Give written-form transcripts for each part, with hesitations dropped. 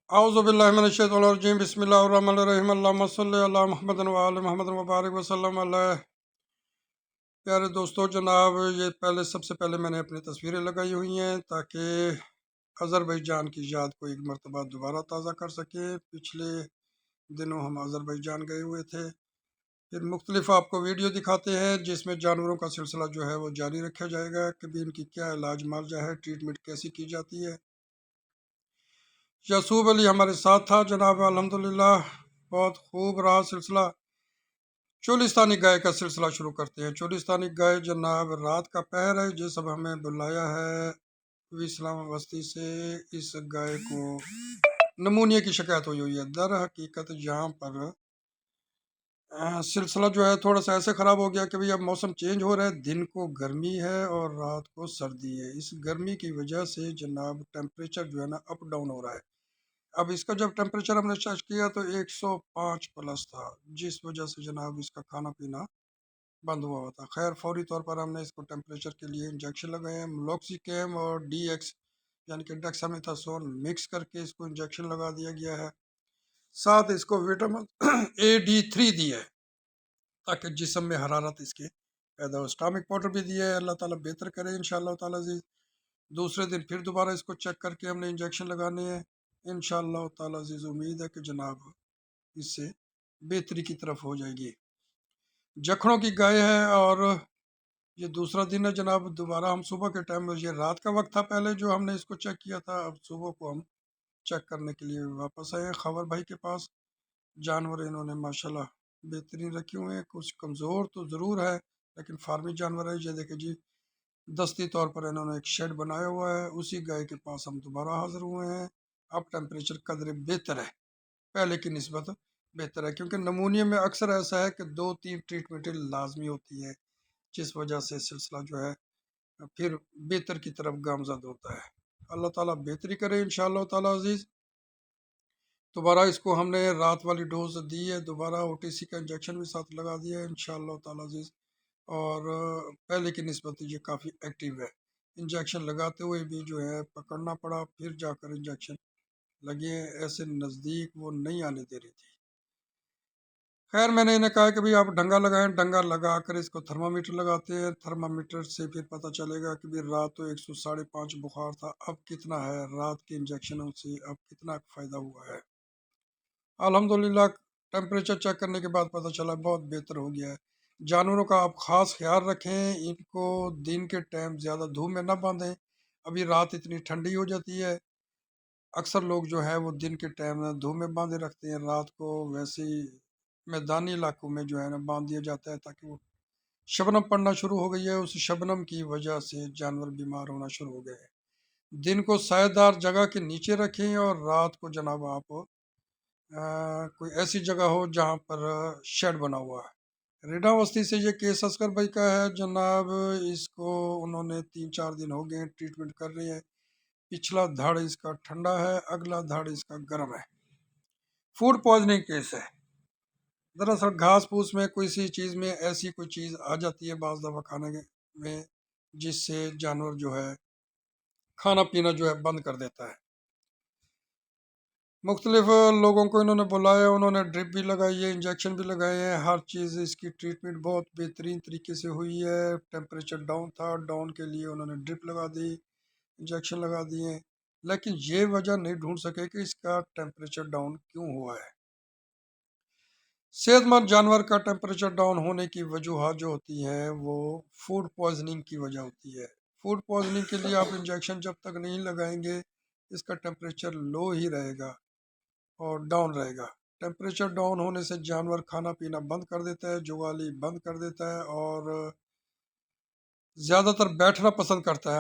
اعوذ باللہ من الشیطان الرجیم بسم اللہ الرحمن الرحیم اللہم صلی علی محمد و آل محمد وبارک وسلم علیہ۔ پیارے دوستو جناب، یہ سب سے پہلے میں نے اپنی تصویریں لگائی ہوئی ہیں تاکہ آذربائیجان کی یاد کو ایک مرتبہ دوبارہ تازہ کر سکیں۔ پچھلے دنوں ہم آذربائیجان گئے ہوئے تھے، پھر مختلف آپ کو ویڈیو دکھاتے ہیں جس میں جانوروں کا سلسلہ جو ہے وہ جاری رکھا جائے گا کہ بھی ان کی کیا علاج معالجہ ہے، ٹریٹمنٹ کیسی کی جاتی ہے۔ یعصوب علی ہمارے ساتھ تھا جناب، الحمدللہ بہت خوب رہا سلسلہ۔ چولستانی گائے کا سلسلہ شروع کرتے ہیں۔ چولستانی گائے جناب رات کا پہر ہے، جس اب ہمیں بلایا ہے اسلام وسطی سے۔ اس گائے کو نمونیا کی شکایت ہوئی ہے۔ در حقیقت یہاں پر سلسلہ جو ہے تھوڑا سا ایسے خراب ہو گیا کہ اب موسم چینج ہو رہا ہے، دن کو گرمی ہے اور رات کو سردی ہے۔ اس گرمی کی وجہ سے جناب ٹیمپریچر جو ہے نا اپ ڈاؤن ہو رہا ہے۔ اب اس کا جب ٹیمپریچر ہم نے چیک کیا تو 105 پلس تھا، جس وجہ سے جناب اس کا کھانا پینا بند ہوا ہوا تھا۔ خیر فوری طور پر ہم نے اس کو ٹیمپریچر کے لیے انجیکشن لگائے ہیں، ملوکسی کیم اور ڈی ایکس یعنی کہ ڈیکسامیتھاسون مکس کر کے اس کو انجیکشن لگا دیا گیا ہے۔ ساتھ اس کو وٹامن AD3 دی ہے تاکہ جسم میں حرارت اس کے پیدا ہو۔ سٹامک پاؤڈر بھی دیا ہے، اللہ تعالیٰ بہتر کرے انشاءاللہ تعالیٰ عزیز۔ دوسرے دن پھر دوبارہ اس کو چیک کر کے ہم نے انجیکشن لگانے ہیں انشاءاللہ تعالیٰ عزیز۔ امید ہے کہ جناب اس سے بہتری کی طرف ہو جائے گی۔ جکھڑوں کی گائے ہے اور یہ دوسرا دن ہے جناب۔ دوبارہ ہم صبح کے ٹائم، یہ رات کا وقت تھا پہلے جو ہم نے اس کو چیک کیا تھا، اب صبح کو ہم چیک کرنے کے لیے واپس آئے ہیں خبر بھائی کے پاس۔ جانور انہوں نے ماشاءاللہ بہترین رکھے ہوئے ہیں، کچھ کمزور تو ضرور ہے لیکن فارمی جانور ہے۔ یہ دیکھیں جی، دستی طور پر انہوں نے ایک شیڈ بنایا ہوا ہے، اسی گائے کے پاس ہم دوبارہ حاضر ہوئے ہیں۔ اب ٹیمپریچر قدرے بہتر ہے، پہلے کی نسبت بہتر ہے، کیونکہ نمونیا میں اکثر ایسا ہے کہ 2-3 ٹریٹمنٹیں لازمی ہوتی ہیں، جس وجہ سے سلسلہ جو ہے پھر بہتر کی طرف گامزد ہوتا ہے۔ اللہ تعالیٰ بہتری کرے انشاءاللہ تعالیٰ عزیز۔ دوبارہ اس کو ہم نے رات والی ڈوز دی ہے، دوبارہ OTC کا انجیکشن بھی ساتھ لگا دیا ہے انشاءاللہ تعالیٰ عزیز، اور پہلے کی نسبت یہ کافی ایکٹیو ہے۔ انجیکشن لگاتے ہوئے بھی جو ہے پکڑنا پڑا، پھر جا کر انجیکشن لگے، ایسے نزدیک وہ نہیں آنے دے رہی تھی۔ خیر میں نے انہیں کہا کہ آپ ڈنگا لگائیں، ڈنگا لگا کر اس کو تھرمامیٹر لگاتے ہیں، تھرمامیٹر سے پھر پتہ چلے گا کہ رات تو 105.5 بخار تھا، اب کتنا ہے، رات کے انجیکشنوں سے اب کتنا فائدہ ہوا ہے۔ الحمدللہ ٹیمپریچر چیک کرنے کے بعد پتہ چلا بہت بہتر ہو گیا ہے۔ جانوروں کا آپ خاص خیال رکھیں، ان کو دن کے ٹائم زیادہ دھوپ میں نہ باندھیں، ابھی رات اتنی ٹھنڈی ہو جاتی ہے، اکثر لوگ جو ہے وہ دن کے ٹائم دھوپ میں باندھے رکھتے ہیں، رات کو ویسے ہی میدانی علاقوں میں جو ہے نا باندھ دیا جاتا ہے تاکہ وہ شبنم پڑنا شروع ہو گئی ہے، اس شبنم کی وجہ سے جانور بیمار ہونا شروع ہو گئے ہیں۔ دن کو سائے دار جگہ کے نیچے رکھیں اور رات کو جناب آپ کوئی ایسی جگہ ہو جہاں پر شیڈ بنا ہوا ہے۔ ریڈا وسطی سے یہ کیس اصغر بھائی کا ہے جناب، اس کو انہوں نے 3-4 دن ہو گئے ٹریٹمنٹ کر رہے ہیں۔ پچھلا دھڑ اس کا ٹھنڈا ہے، اگلا دھڑ اس کا گرم ہے۔ فوڈ پوائزننگ کیس ہے، دراصل گھاس پھوس میں کوئی سی چیز میں ایسی کوئی چیز آ جاتی ہے بعض دفعہ کھانے میں، جس سے جانور جو ہے کھانا پینا جو ہے بند کر دیتا ہے۔ مختلف لوگوں کو انہوں نے بلایا، انہوں نے ڈرپ بھی لگائی ہے، انجیکشن بھی لگائے ہیں، ہر چیز اس کی ٹریٹمنٹ بہت بہترین طریقے سے ہوئی ہے۔ ٹیمپریچر ڈاؤن تھا، ڈاؤن کے لیے انہوں نے ڈرپ لگا دی، انجیکشن لگا دیے، لیکن یہ وجہ نہیں ڈھونڈ سکے کہ اس کا ٹیمپریچر ڈاؤن کیوں ہوا ہے۔ صحت مند جانور کا ٹیمپریچر ڈاؤن ہونے کی وجوہات جو ہوتی ہیں وہ فوڈ پوائزننگ کی وجہ ہوتی ہے۔ فوڈ پوائزننگ کے لیے آپ انجیکشن جب تک نہیں لگائیں گے اس کا ٹیمپریچر لو ہی رہے گا اور ڈاؤن رہے گا۔ ٹیمپریچر ڈاؤن ہونے سے جانور کھانا پینا بند کر دیتا ہے، جگالی بند کر دیتا ہے اور زیادہ تر بیٹھنا پسند کرتا ہے۔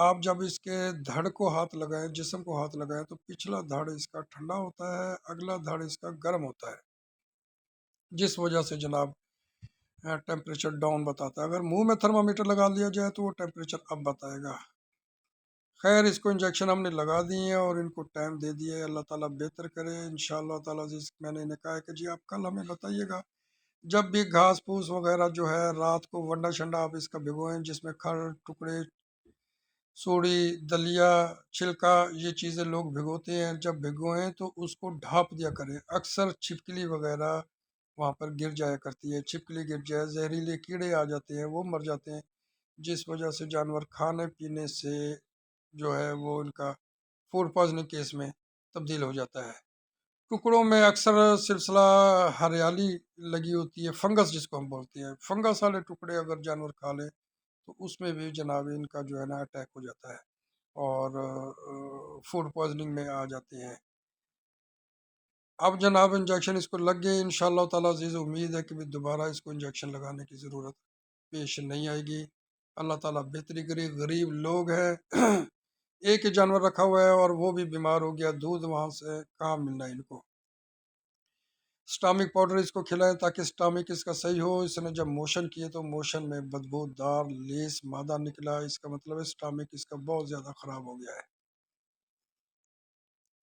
آپ جب اس کے دھڑ کو ہاتھ لگائیں، جسم کو ہاتھ لگائیں تو پچھلا دھڑ اس کا ٹھنڈا ہوتا ہے، اگلا دھڑ اس کا گرم ہوتا ہے، جس وجہ سے جناب ٹیمپریچر ڈاؤن بتاتا ہے۔ اگر منہ میں تھرمامیٹر لگا لیا جائے تو وہ ٹیمپریچر اب بتائے گا۔ خیر اس کو انجیکشن ہم نے لگا دی ہیں اور ان کو ٹائم دے دیا ہے، اللہ تعالیٰ بہتر کرے انشاءاللہ تعالیٰ عزیز۔ میں نے انہیں کہا ہے کہ آپ کل ہمیں بتائیے گا جب بھی گھاس پھوس وغیرہ جو ہے رات کو ونڈا شنڈا آپ اس کا بھگوئیں، جس میں کھڑ ٹکڑے سوڑی، دلیا، چھلکا، یہ چیزیں لوگ بھگوتے ہیں، جب بھگوئیں تو اس کو ڈھانپ دیا کریں۔ اکثر چھپکلی وغیرہ وہاں پر گر جایا کرتی ہے، چھپکلی گر جائے، زہریلے کیڑے آ جاتے ہیں، وہ مر جاتے ہیں، جس وجہ سے جانور کھانے پینے سے جو ہے وہ ان کا فوڈ پوائزننگ کیس میں تبدیل ہو جاتا ہے۔ ٹکڑوں میں اکثر سلسلہ ہریالی لگی ہوتی ہے، فنگس جس کو ہم بولتے ہیں، فنگس والے ٹکڑے اگر جانور کھا لیں تو اس میں بھی جناب ان کا جو ہے نا اٹیک ہو جاتا ہے اور فوڈ پوائزننگ میں آ جاتے ہیں۔ اب جناب انجیکشن اس کو لگ گئے، انشاءاللہ تعالیٰ عزیز امید ہے کہ بھی دوبارہ اس کو انجیکشن لگانے کی ضرورت پیش نہیں آئے گی۔ اللہ تعالیٰ بہتری کرے، غریب لوگ ہیں ایک ہی جانور رکھا ہوا ہے اور وہ بھی بیمار ہو گیا، دودھ وہاں سے کہاں ملنا ہے ان کو۔ سٹامک پاؤڈر اس کو کھلائیں تاکہ سٹامک اس کا صحیح ہو۔ اس نے جب موشن کیے تو موشن میں بدبو دار لیس مادہ نکلا، اس کا مطلب ہے سٹامک اس کا بہت زیادہ خراب ہو گیا ہے۔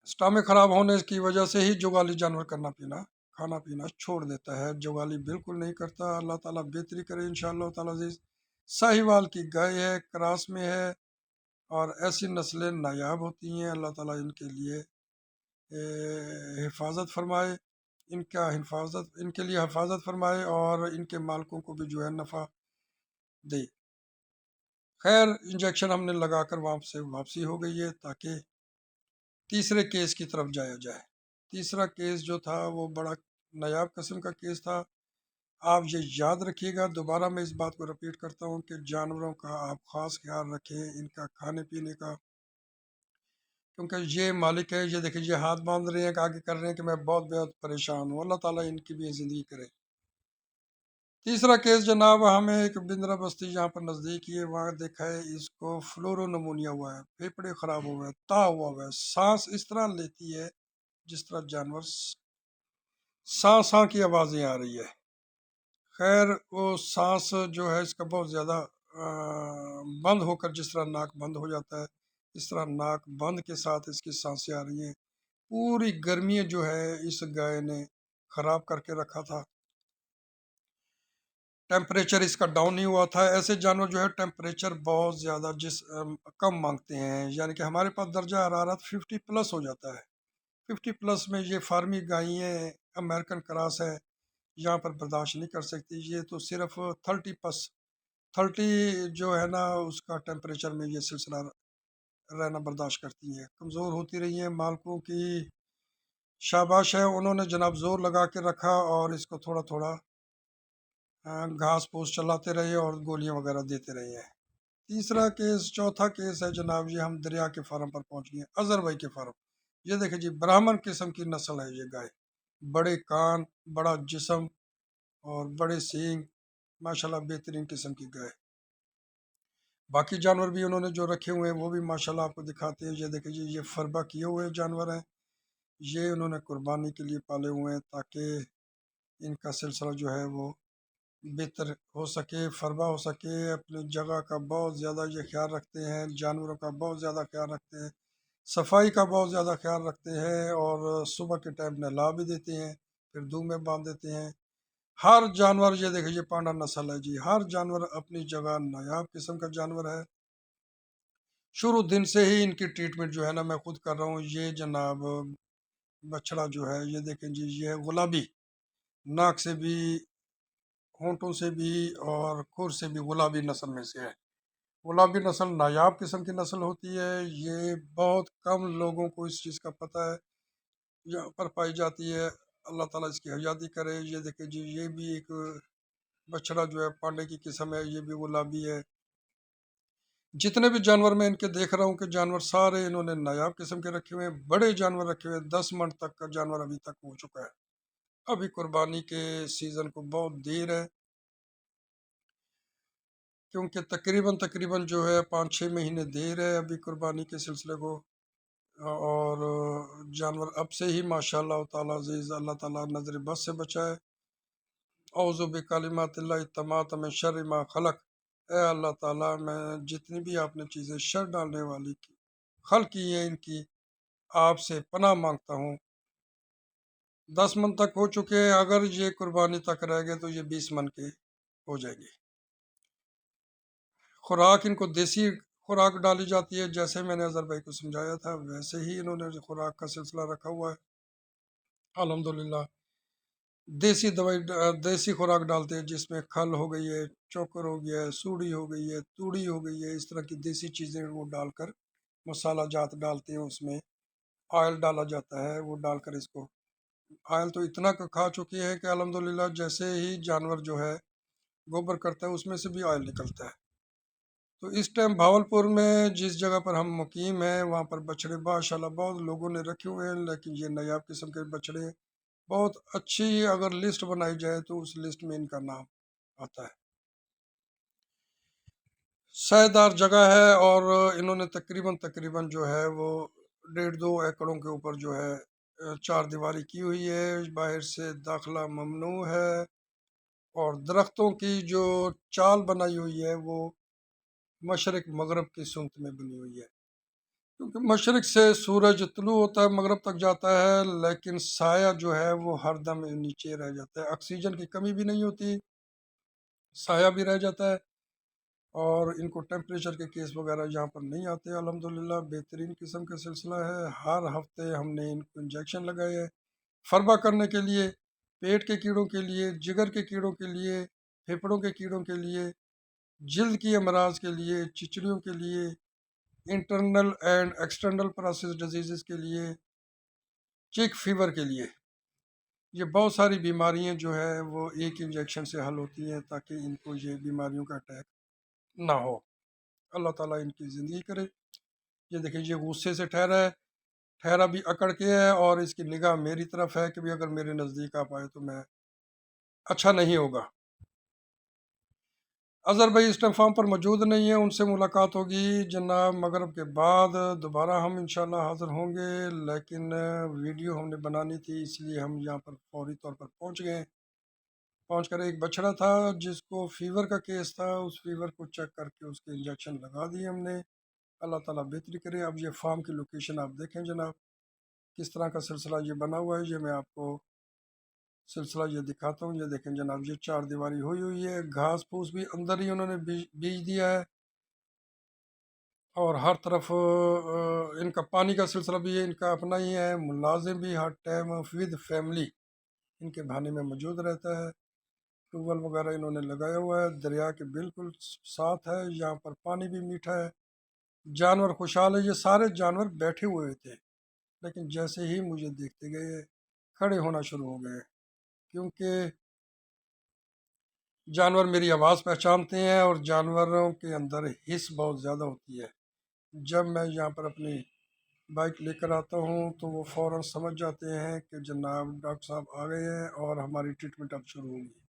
سٹامک خراب ہونے کی وجہ سے ہی جگالی جانور کھانا پینا چھوڑ دیتا ہے، جگالی بالکل نہیں کرتا۔ اللہ تعالیٰ بہتری کرے انشاءاللہ تعالیٰ عزیز۔ ساہیوال کی گائے ہے، کراس میں ہے اور ایسی نسلیں نایاب ہوتی ہیں، اللہ تعالیٰ ان کے لیے حفاظت فرمائے، ان کے لیے حفاظت فرمائے اور ان کے مالکوں کو بھی جو ہے نفع دے۔ خیر انجیکشن ہم نے لگا کر وہاں سے واپسی ہو گئی ہے تاکہ تیسرے کیس کی طرف جایا جائے۔ تیسرا کیس جو تھا وہ بڑا نایاب قسم کا کیس تھا۔ آپ یہ یاد رکھیے گا، دوبارہ میں اس بات کو رپیٹ کرتا ہوں کہ جانوروں کا آپ خاص خیال رکھیں، ان کا کھانے پینے کا، کیونکہ یہ مالک ہے، یہ دیکھیں یہ ہاتھ باندھ رہے ہیں کہ آگے کر رہے ہیں کہ میں بہت پریشان ہوں، اللہ تعالیٰ ان کی بھی زندگی کرے۔ تیسرا کیس جناب ہمیں ایک بندرا بستی جہاں پر نزدیک ہی ہے، وہاں دیکھا ہے اس کو فلورو نمونیا ہوا ہے، پھیپھڑے خراب ہوا ہے، ہوا ہے، سانس اس طرح لیتی ہے جس طرح جانور سانس کی آوازیں آ رہی ہے۔ خیر وہ سانس جو ہے اس کا بہت زیادہ بند ہو کر جس طرح ناک بند ہو جاتا ہے، اس طرح ناک بند کے ساتھ اس کی سانسیں آ رہی ہیں۔ پوری گرمی جو ہے اس گائے نے خراب کر کے رکھا تھا، ٹیمپریچر اس کا ڈاؤن نہیں ہوا تھا۔ ایسے جانور جو ہے ٹیمپریچر بہت زیادہ کم مانگتے ہیں، یعنی کہ ہمارے پاس درجہ حرارت 50 پلس ہو جاتا ہے، 50 پلس میں یہ فارمی گائیں امریکن کراس ہے، یہاں پر برداشت نہیں کر سکتی، یہ تو صرف 30 جو ہے نا اس کا ٹیمپریچر میں یہ سلسلہ رہنا برداشت کرتی ہیں، کمزور ہوتی رہی ہیں۔ مالکوں کی شاباش ہے، انہوں نے جناب زور لگا کے رکھا اور اس کو تھوڑا تھوڑا گھاس پھوس چلاتے رہے اور گولیاں وغیرہ دیتے رہے ہیں۔ چوتھا کیس ہے جناب، یہ ہم دریا کے فارم پر پہنچ گئے ہیں، اظہر بھائی کے فارم۔ یہ دیکھیں جی براہمن قسم کی نسل ہے یہ گائے، بڑے کان، بڑا جسم اور بڑے سینگ، ماشاءاللہ بہترین قسم کی گائے۔ باقی جانور بھی انہوں نے جو رکھے ہوئے ہیں وہ بھی ماشاءاللہ آپ کو دکھاتے ہیں۔ یہ دیکھیں جی یہ فربا کیے ہوئے جانور ہیں، یہ انہوں نے قربانی کے لیے پالے ہوئے ہیں تاکہ ان کا سلسلہ جو ہے وہ بہتر ہو سکے، فربا ہو سکے۔ اپنی جگہ کا بہت زیادہ یہ خیال رکھتے ہیں، جانوروں کا بہت زیادہ خیال رکھتے ہیں، صفائی کا بہت زیادہ خیال رکھتے ہیں اور صبح کے ٹائم نہلا بھی دیتے ہیں، پھر دھوپ میں باندھ دیتے ہیں۔ ہر جانور یہ دیکھیں یہ پانڈا نسل ہے جی، ہر جانور اپنی جگہ نایاب قسم کا جانور ہے۔ شروع دن سے ہی ان کی ٹریٹمنٹ جو ہے نا میں خود کر رہا ہوں۔ یہ جناب بچڑا جو ہے یہ دیکھیں جی یہ گلابی، ناک سے بھی، ہونٹوں سے بھی اور کھر سے بھی گلابی نسل میں سے ہے۔ گلابی نسل نایاب قسم کی نسل ہوتی ہے، یہ بہت کم لوگوں کو اس چیز کا پتہ ہے، یہاں پر پائی جاتی ہے، اللہ تعالیٰ اس کی حفاظت کرے۔ یہ دیکھیں جی یہ بھی ایک بچڑا جو ہے پانڈے کی قسم ہے، یہ بھی گلابی ہے۔ جتنے بھی جانور میں ان کے دیکھ رہا ہوں کہ جانور سارے انہوں نے نایاب قسم کے رکھے ہوئے ہیں، بڑے جانور رکھے ہوئے ہیں، 10 من تک کا جانور ابھی تک ہو چکا ہے۔ ابھی قربانی کے سیزن کو بہت دیر ہے، کیونکہ تقریباً جو ہے 5-6 مہینے دیر ہے ابھی قربانی کے سلسلے کو، اور جانور اب سے ہی ماشاءاللہ تعالیٰ عزیز اللہ تعالیٰ نظر بد سے بچائے۔ اعوذ بکلمات اللہ التامات من شر ما خلق، اے اللہ تعالیٰ میں جتنی بھی آپ نے چیزیں شر ڈالنے والی خلق کی ہیں ان کی آپ سے پناہ مانگتا ہوں۔ 10 من تک ہو چکے ہیں، اگر یہ قربانی تک رہ گئے تو یہ 20 من کے ہو جائیں گے۔ خوراک ان کو دیسی خوراک ڈالی جاتی ہے، جیسے میں نے اظہر بھائی کو سمجھایا تھا ویسے ہی انہوں نے خوراک کا سلسلہ رکھا ہوا ہے الحمدللہ۔ دیسی دوائی دیسی خوراک ڈالتے ہیں، جس میں کھل ہو گئی ہے، چوکر ہو گیا ہے، سوڑی ہو گئی ہے، توڑی ہو گئی ہے، اس طرح کی دیسی چیزیں وہ ڈال کر مسالہ جات ڈالتے ہیں، اس میں آئل ڈالا جاتا ہے، وہ ڈال کر اس کو آئل تو اتنا کھا چکی ہے کہ الحمدللہ جیسے ہی جانور جو ہے گوبر کرتا ہے اس میں سے بھی آئل نکلتا ہے۔ تو اس ٹائم بھاولپور میں جس جگہ پر ہم مقیم ہیں وہاں پر بچڑے ماشاء اللہ بہت لوگوں نے رکھے ہوئے ہیں، لیکن یہ نایاب قسم کے بچڑے ہیں، بہت اچھی اگر لسٹ بنائی جائے تو اس لسٹ میں ان کا نام آتا ہے۔ سائیدار جگہ ہے، اور انہوں نے تقریباً جو ہے وہ 1.5-2 ایکڑوں کے اوپر جو ہے چار دیواری کی ہوئی ہے، باہر سے داخلہ ممنوع ہے، اور درختوں کی جو چال بنائی ہوئی ہے وہ مشرق مغرب کی سمت میں بنی ہوئی ہے، کیونکہ مشرق سے سورج طلوع ہوتا ہے مغرب تک جاتا ہے، لیکن سایہ جو ہے وہ ہر دم نیچے رہ جاتا ہے، آکسیجن کی کمی بھی نہیں ہوتی، سایہ بھی رہ جاتا ہے، اور ان کو ٹیمپریچر کے کیس وغیرہ یہاں پر نہیں آتے الحمدللہ۔ بہترین قسم کا سلسلہ ہے، ہر ہفتے ہم نے ان کو انجیکشن لگائے ہیں فربا کرنے کے لیے، پیٹ کے کیڑوں کے لیے، جگر کے کیڑوں کے لیے، پھیپھڑوں کے کیڑوں کے لیے، جلد کی امراض کے لیے، چچڑیوں کے لیے، internal and external process diseases کے لیے، چیک فیور کے لیے۔ یہ بہت ساری بیماریاں جو ہے وہ ایک انجیکشن سے حل ہوتی ہیں، تاکہ ان کو یہ بیماریوں کا اٹیک نہ ہو۔ اللہ تعالیٰ ان کی زندگی کرے۔ یہ دیکھیں یہ غصے سے ٹھہرا بھی اکڑ کے ہے، اور اس کی نگاہ میری طرف ہے کہ بھی اگر میرے نزدیک آپ آئے تو میں اچھا نہیں ہوگا۔ اظہر بھائی اس ٹائم فارم پر موجود نہیں ہیں، ان سے ملاقات ہوگی جناب مغرب کے بعد، دوبارہ ہم انشاءاللہ حاضر ہوں گے، لیکن ویڈیو ہم نے بنانی تھی اس لیے ہم یہاں پر فوری طور پر پہنچ گئے۔ پہنچ کر ایک بچڑا تھا جس کو فیور کا کیس تھا، اس فیور کو چیک کر کے اس کے انجیکشن لگا دیے ہم نے۔ اللہ تعالیٰ بہتری کرے۔ اب یہ فارم کی لوکیشن آپ دیکھیں جناب، کس طرح کا سلسلہ یہ بنا ہوا ہے، یہ میں آپ کو سلسلہ یہ دکھاتا ہوں۔ یہ دیکھیں جناب، یہ چار دیواری ہوئی ہے، گھاس پھوس بھی اندر ہی انہوں نے بیج دیا ہے، اور ہر طرف ان کا پانی کا سلسلہ بھی ان کا اپنا ہی ہے، ملازم بھی ہر ٹائم ود فیملی ان کے بھانے میں موجود رہتا ہے، ٹیوب ویل وغیرہ انہوں نے لگایا ہوا ہے، دریا کے بالکل ساتھ ہے، یہاں پر پانی بھی میٹھا ہے، جانور خوشحال ہے۔ یہ سارے جانور بیٹھے ہوئے تھے، لیکن جیسے ہی مجھے دیکھتے گئے کھڑے ہونا شروع ہو گئے، کیونکہ جانور میری آواز پہچانتے ہیں، اور جانوروں کے اندر حس بہت زیادہ ہوتی ہے۔ جب میں یہاں پر اپنی بائک لے کر آتا ہوں تو وہ فوراً سمجھ جاتے ہیں کہ جناب ڈاکٹر صاحب آ گئے ہیں اور ہماری ٹریٹمنٹ اب شروع ہوگی۔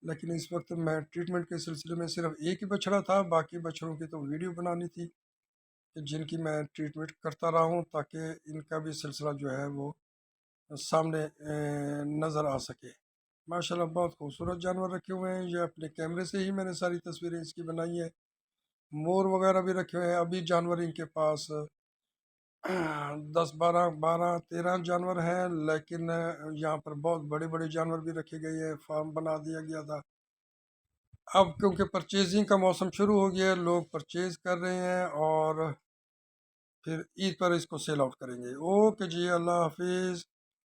لیکن اس وقت میں ٹریٹمنٹ کے سلسلے میں صرف ایک ہی بچڑا تھا، باقی بچڑوں کی تو ویڈیو بنانی تھی کہ جن کی میں ٹریٹمنٹ کرتا رہا ہوں، تاکہ ان کا بھی سلسلہ جو ہے وہ سامنے نظر آ سکے۔ ماشاءاللہ بہت خوبصورت جانور رکھے ہوئے ہیں، یہ اپنے کیمرے سے ہی میں نے ساری تصویریں اس کی بنائی ہیں۔ مور وغیرہ بھی رکھے ہوئے ہیں، ابھی جانور ان کے پاس 10 12 13 جانور ہیں، لیکن یہاں پر بہت بڑے بڑے جانور بھی رکھے گئے ہیں، فارم بنا دیا گیا تھا۔ اب کیونکہ پرچیزنگ کا موسم شروع ہو گیا ہے، لوگ پرچیز کر رہے ہیں، اور پھر عید پر اس کو سیل آؤٹ کریں گے۔ اوکے جی، اللہ حافظ۔